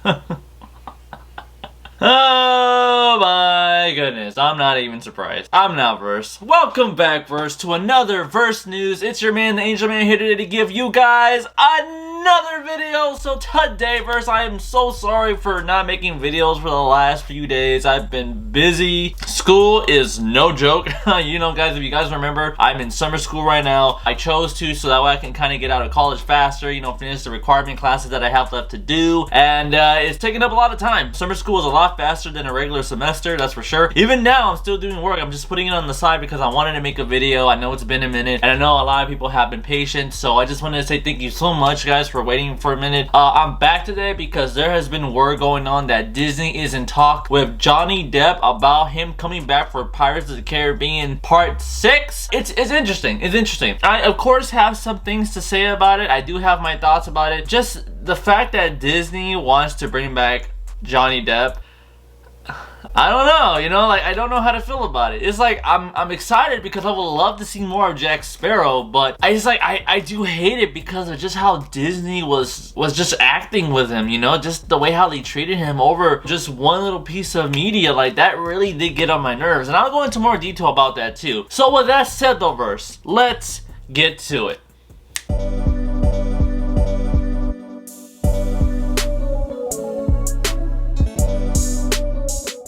Oh my goodness, I'm not even surprised. I'm now Verse. Welcome back, Verse, to another Verse News. It's your man, the Angel Man, here today to give you guys another video. So today, Verse, I am so sorry for not making videos for the last few days. I've been busy. School is no joke. You know, guys, if you guys remember, I'm in summer school right now. I chose to so that way I can kind of get out of college faster, you know, finish the requirement classes that I have left to do. And it's taking up a lot of time. Summer school is a lot faster than a regular semester, that's for sure. Even now, I'm still doing work. I'm just putting it on the side because I wanted to make a video. I know it's been a minute, and I know a lot of people have been patient, so I just wanted to say thank you so much, guys, for waiting for a minute. I'm back today because there has been word going on that Disney is in talk with Johnny Depp about him coming back for Pirates of the Caribbean Part 6. It's interesting. It's interesting. I, of course, have some things to say about it. I do have my thoughts about it. Just the fact that Disney wants to bring back Johnny Depp, I don't know, you know, like, I don't know how to feel about it. It's like, I'm excited because I would love to see more of Jack Sparrow, but I just, like, I do hate it because of just how Disney was just acting with him, you know, just the way how they treated him over just one little piece of media. Like, that really did get on my nerves, and I'll go into more detail about that too. So with that said though, Verse, let's get to it.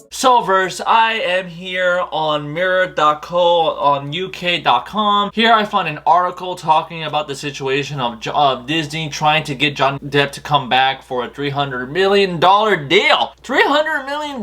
So Verse, I am here on mirror.co on UK.com. Here I found an article talking about the situation of Disney trying to get Johnny Depp to come back for a $300 million deal. $300 million,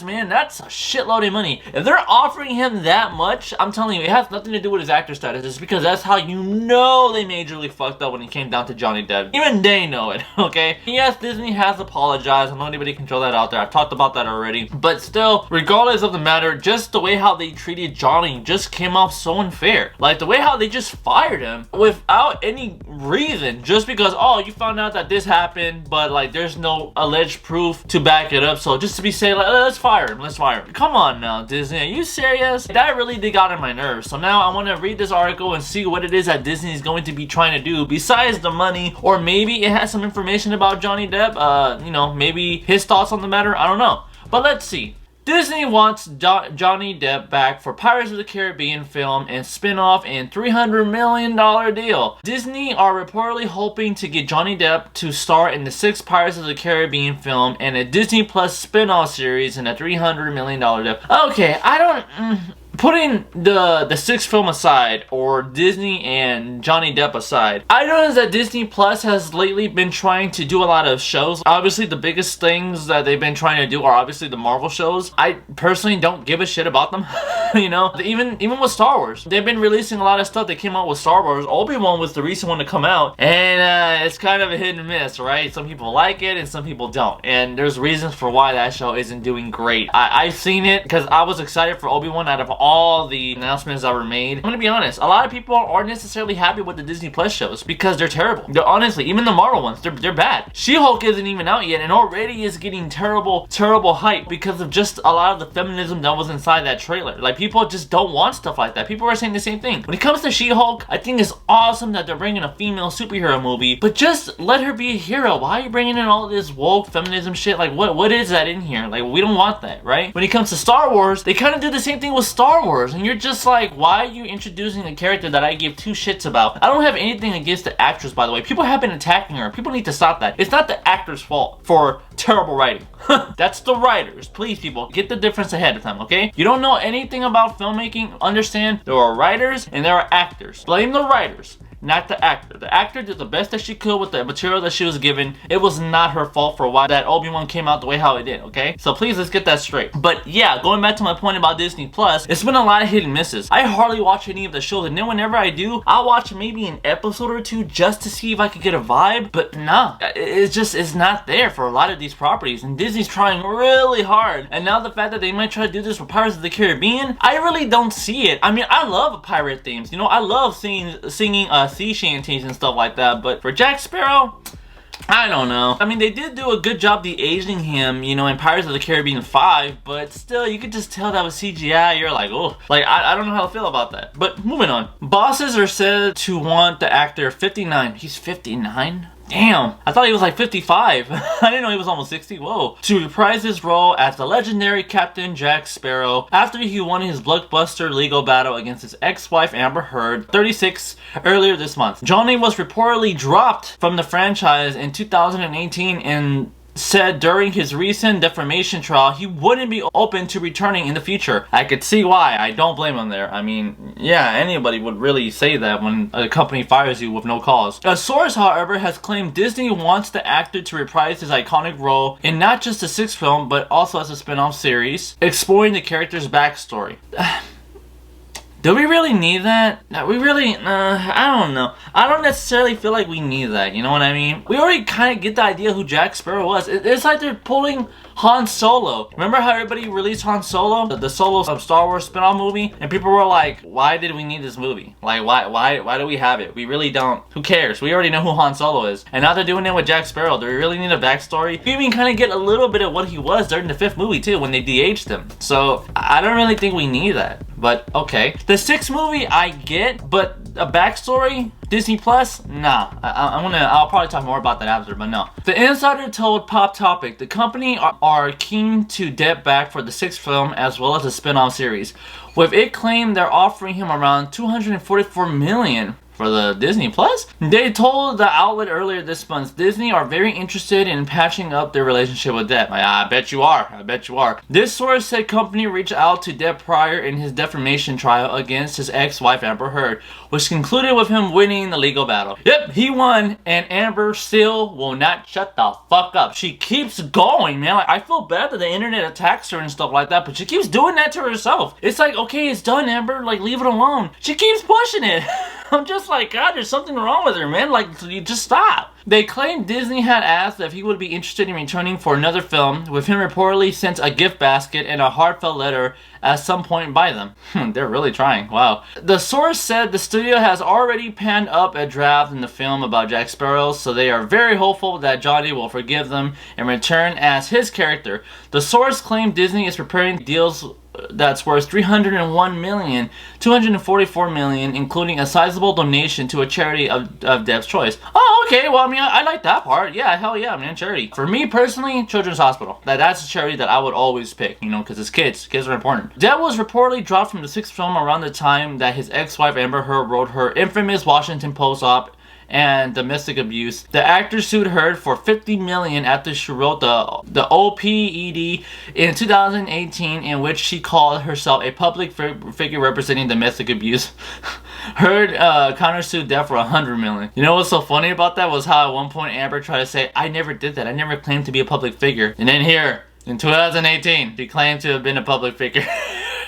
man, that's a shitload of money. If they're offering him that much, I'm telling you, it has nothing to do with his actor status. It's because that's how you know they majorly fucked up when it came down to Johnny Depp. Even they know it, okay? Yes, Disney has apologized. I know anybody can throw that out there. I've talked about that already. But still, regardless of the matter, just the way how they treated Johnny just came off so unfair. Like, the way how they just fired him without any reason, just because, oh, you found out that this happened, but like there's no alleged proof to back it up, so just to be saying, like, let's fire him. Come on now, Disney, are you serious? That really did got on my nerves. So now I want to read this article and see what it is that Disney is going to be trying to do besides the money, or maybe it has some information about Johnny Depp, you know, maybe his thoughts on the matter. I don't know, but let's see. Disney wants Johnny Depp back for Pirates of the Caribbean film and spin-off and $300 million deal. Disney are reportedly hoping to get Johnny Depp to star in the 6th Pirates of the Caribbean film and a Disney Plus spin-off series in a $300 million deal. Okay, I don't... Putting the 6th film aside, or Disney and Johnny Depp aside, I noticed that Disney Plus has lately been trying to do a lot of shows. Obviously, the biggest things that they've been trying to do are obviously the Marvel shows. I personally don't give a shit about them. You know, even with Star Wars, they've been releasing a lot of stuff that came out with Star Wars. Obi-Wan was the recent one to come out, and it's kind of a hit and miss, right? Some people like it and some people don't, and there's reasons for why that show isn't doing great. I've seen it because I was excited for Obi-Wan out of all the announcements that were made. I'm gonna be honest, a lot of people aren't necessarily happy with the Disney Plus shows because they're terrible. They're honestly, even the Marvel ones, they're bad. She-Hulk isn't even out yet and already is getting terrible hype because of just a lot of the feminism that was inside that trailer. Like, people just don't want stuff like that. People are saying the same thing. When it comes to She-Hulk, I think it's awesome that they're bringing a female superhero movie, but just let her be a hero. Why are you bringing in all this woke feminism shit? Like, what is that in here? Like, we don't want that, right? When it comes to Star Wars, they kind of do the same thing with Star Wars, and you're just like, why are you introducing a character that I give two shits about? I don't have anything against the actress, by the way. People have been attacking her. People need to stop that. It's not the actor's fault for terrible writing. That's the writers. Please, people, get the difference ahead of time, okay? You don't know anything about filmmaking, understand there are writers and there are actors. Blame the writers, not the actor. The actor did the best that she could with the material that she was given. It was not her fault for why that Obi-Wan came out the way how it did, okay? So please, let's get that straight. But yeah, going back to my point about Disney Plus, it's been a lot of hit and misses. I hardly watch any of the shows, and then whenever I do, I'll watch maybe an episode or two just to see if I could get a vibe, but nah, it's not there for a lot of these properties, and Disney's trying really hard. And now the fact that they might try to do this for Pirates of the Caribbean, I really don't see it. I mean, I love pirate themes, you know, I love singing sea shanties and stuff like that, but for Jack Sparrow, I don't know. I mean, they did do a good job de-aging him, you know, in Pirates of the Caribbean 5, but still, you could just tell that was CGI. You're like, oh, like, I don't know how to feel about that. But moving on. Bosses are said to want the actor 59. He's 59? Damn, I thought he was like 55. I didn't know he was almost 60. Whoa. To reprise his role as the legendary Captain Jack Sparrow after he won his blockbuster legal battle against his ex-wife Amber Heard, 36, earlier this month. Johnny was reportedly dropped from the franchise in 2018 and said during his recent defamation trial he wouldn't be open to returning in the future. I could see why. I don't blame him there. I mean, yeah, anybody would really say that when a company fires you with no cause. A source, however, has claimed Disney wants the actor to reprise his iconic role in not just the sixth film, but also as a spin-off series, exploring the character's backstory. Do we really need that? We really, I don't know. I don't necessarily feel like we need that, you know what I mean? We already kind of get the idea who Jack Sparrow was. It's like they're pulling Han Solo. Remember how everybody released Han Solo? The Solo Star Wars spin-off movie? And people were like, why did we need this movie? Like, why do we have it? We really don't. Who cares? We already know who Han Solo is. And now they're doing it with Jack Sparrow. Do we really need a backstory? We even kind of get a little bit of what he was during the fifth movie too, when they de-aged him. So, I don't really think we need that. But, okay. The sixth movie, I get, but a backstory? Disney Plus? Nah. I'll probably talk more about that after, but no. The insider told Pop Topic the company are keen to Depp back for the sixth film as well as a spin-off series, with it claimed they're offering him around $244 million for the Disney Plus. They told the outlet earlier this month Disney are very interested in patching up their relationship with Depp. I bet you are. I bet you are. This source said company reached out to Depp prior in his defamation trial against his ex-wife Amber Heard, which concluded with him winning the legal battle. Yep, he won, and Amber still will not shut the fuck up. She keeps going, man. Like, I feel bad that the internet attacks her and stuff like that, but she keeps doing that to herself. It's like, okay, it's done, Amber. Like, leave it alone. She keeps pushing it. I'm just like, God, there's something wrong with her, man. Like, you just stop. They claimed Disney had asked if he would be interested in returning for another film, with him reportedly sent a gift basket and a heartfelt letter at some point by them. They're really trying. Wow. The source said the studio has already panned up a draft in the film about Jack Sparrow, so they are very hopeful that Johnny will forgive them and return as his character. The source claimed Disney is preparing deals that's worth $301 million, $244 million, including a sizable donation to a charity of Depp's choice. Oh, okay. Well, I mean, I like that part. Yeah, hell yeah, man, charity. For me personally, Children's Hospital. That's a charity that I would always pick, you know, because it's kids. Kids are important. Depp was reportedly dropped from the sixth film around the time that his ex-wife Amber Heard wrote her infamous Washington Post op and domestic abuse. The actor sued Heard for $50 million after she wrote the OPED in 2018, in which she called herself a public figure representing domestic abuse. Heard countersued Depp for $100 million. You know what's so funny about that was how at one point Amber tried to say, I never did that. I never claimed to be a public figure. And then here, in 2018, she claimed to have been a public figure.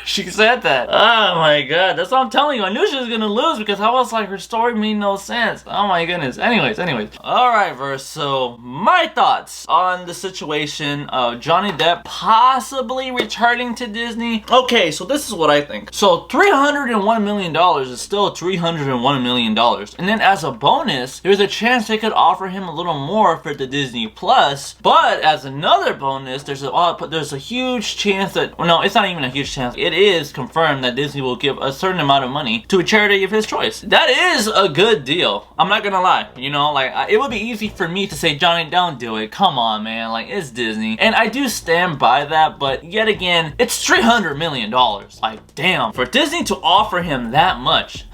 She said that. Oh my god, that's what I'm telling you. I knew she was gonna lose because I was like, her story made no sense. Oh my goodness. Anyways. Alright, verse. So, my thoughts on the situation of Johnny Depp possibly returning to Disney. Okay, so this is what I think. So, $301 million is still $301 million. And then as a bonus, there's a chance they could offer him a little more for the Disney Plus. But as another bonus, there's a huge chance that, well, no, it's not even a huge chance. It is confirmed that Disney will give a certain amount of money to a charity of his choice. That is a good deal. I'm not gonna lie. You know, like, it would be easy for me to say, Johnny, don't do it. Come on, man. Like, it's Disney. And I do stand by that, but yet again, it's $300 million. Like, damn. For Disney to offer him that much.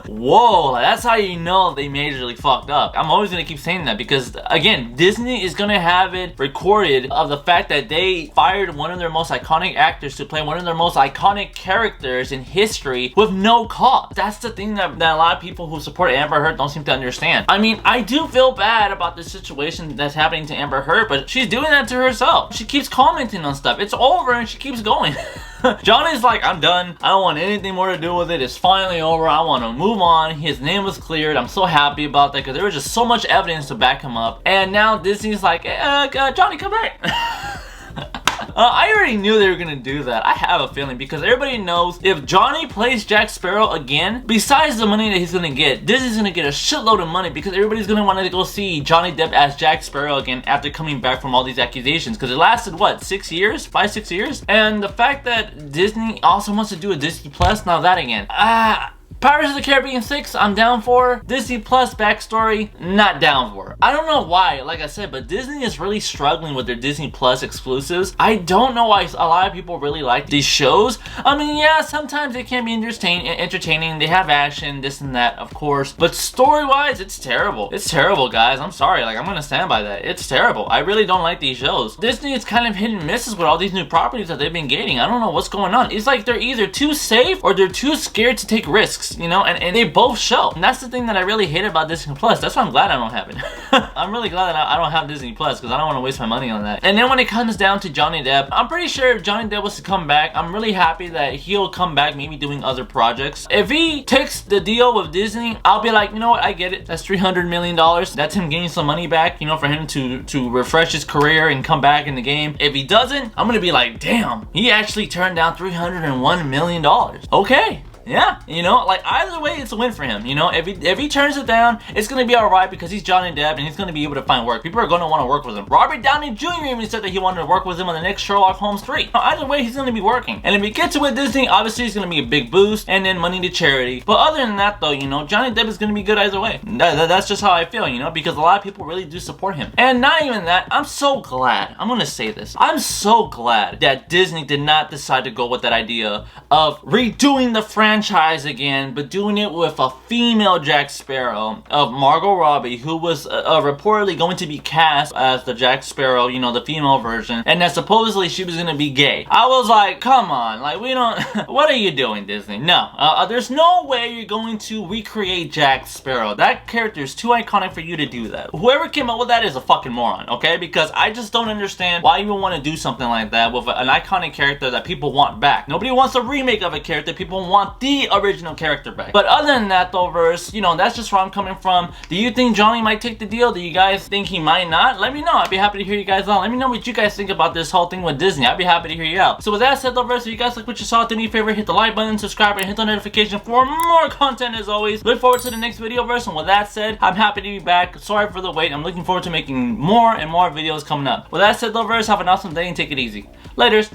Whoa, like, that's how you know they majorly fucked up. I'm always gonna keep saying that because, again, Disney is gonna have it recorded of the fact that they fired one of their most iconic actors to play one of their most iconic characters in history with no cause. That's the thing that a lot of people who support Amber Heard don't seem to understand. I mean, I do feel bad about the situation that's happening to Amber Heard, but she's doing that to herself. She keeps commenting on stuff. It's over and she keeps going. Johnny's like, I'm done. I don't want anything more to do with it. It's finally over. I want to move on. His name was cleared. I'm so happy about that because there was just so much evidence to back him up. And now Disney's like, Johnny, come back. I already knew they were gonna do that. I have a feeling because everybody knows if Johnny plays Jack Sparrow again, besides the money that he's gonna get, Disney's gonna get a shitload of money because everybody's gonna want to go see Johnny Depp as Jack Sparrow again after coming back from all these accusations because it lasted what, 6 years? 5-6 years? And the fact that Disney also wants to do a Disney Plus, now that again, Pirates of the Caribbean 6, I'm down for. Disney Plus backstory, not down for. I don't know why, like I said, but Disney is really struggling with their Disney Plus exclusives. I don't know why a lot of people really like these shows. I mean, yeah, sometimes it can be entertaining. They have action, this and that, of course. But story-wise, it's terrible. It's terrible, guys. I'm sorry. Like, I'm gonna stand by that. It's terrible. I really don't like these shows. Disney is kind of hit and misses with all these new properties that they've been getting. I don't know what's going on. It's like they're either too safe or they're too scared to take risks, you know? And they both show. And that's the thing that I really hate about Disney Plus. That's why I'm glad I don't have it. I'm really glad that I don't have Disney Plus because I don't want to waste my money on that. And then when it comes down to Johnny Depp, I'm pretty sure if Johnny Depp was to come back, I'm really happy that he'll come back maybe doing other projects. If he takes the deal with Disney, I'll be like, you know what, I get it. That's $300 million. That's him getting some money back, you know, for him to refresh his career and come back in the game. If he doesn't, I'm gonna be like, damn, he actually turned down $301 million. Okay. Yeah, you know, like either way, it's a win for him. You know, if he turns it down, it's gonna be alright because he's Johnny Depp and he's gonna be able to find work. People are gonna want to work with him. Robert Downey Jr. even said that he wanted to work with him on the next Sherlock Holmes 3. Either way, he's gonna be working. And if he gets it with Disney, obviously it's gonna be a big boost and then money to charity. But other than that, though, you know, Johnny Depp is gonna be good either way. That's just how I feel, you know, because a lot of people really do support him. And not even that, I'm so glad. I'm gonna say this. I'm so glad that Disney did not decide to go with that idea of redoing the franchise again, but doing it with a female Jack Sparrow of Margot Robbie, who was reportedly going to be cast as the Jack Sparrow, you know, the female version, and that supposedly she was going to be gay. I was like, come on, like, we don't, what are you doing, Disney? No, there's no way you're going to recreate Jack Sparrow. That character is too iconic for you to do that. Whoever came up with that is a fucking moron, okay? Because I just don't understand why you would want to do something like that with an iconic character that people want back. Nobody wants a remake of a character. People want the original character back. But other than that, though, verse, you know, that's just where I'm coming from. Do you think Johnny might take the deal? Do you guys think he might not? Let me know. I'd be happy to hear you guys out. Let me know what you guys think about this whole thing with Disney. I'd be happy to hear you out. So with that said, though, verse, if you guys like what you saw, do me a favor, hit the like button, subscribe, and hit the notification for more content as always. Look forward to the next video, verse. And with that said, I'm happy to be back. Sorry for the wait. I'm looking forward to making more and more videos coming up. With that said, though, verse, have an awesome day and take it easy. Laters.